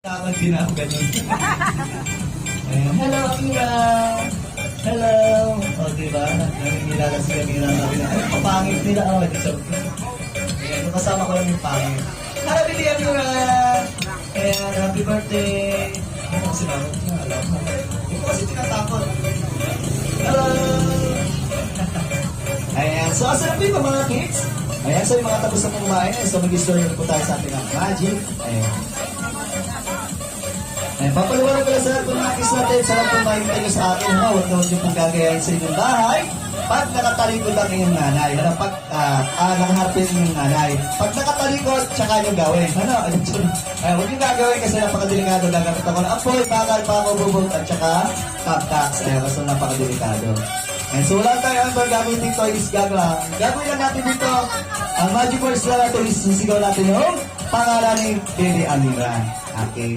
Takot din ako ganun. Ayan. Hello, Akira! Hello! O, diba? Naninilala sila nila. Sabi na, ay, papangit nila. O, ito sabi ko. Ayan, yung kasama ko lang yung pangit. Happy birthday, Akira! Ayan, happy birthday! Ano kasi naman? Alam mo. Hindi ko kasi tinatakot. Hello! Ayan, so asan po mga kids? Ayan, so yung mga tapos na kumain, so mag-story po tayo sa ating magic. Ayan. Ayan, papaliwanag ko lang sa lahat ng mga kids natin, sa lahat ng makikita nyo sa akin, no? Huwag naman yung pong gagayahin sa inyong bahay. Pag nakatalikod lang yung nanay, ano, pag nakaharapin yung nanay. Pag nakatalikod, tsaka nyo gawin. Ano? Huwag yung gagawin kasi napakadelikado. Gagamit ako ng apoy, bakal, pako, bubog, at tsaka taptax. Ayan, kasi napakadelikado. And so wala tayo ang gagawin dito is gagawin lang natin dito. Ang magic words lang natin is sisigaw natin yung pangalan ni Baby Amira. Okay.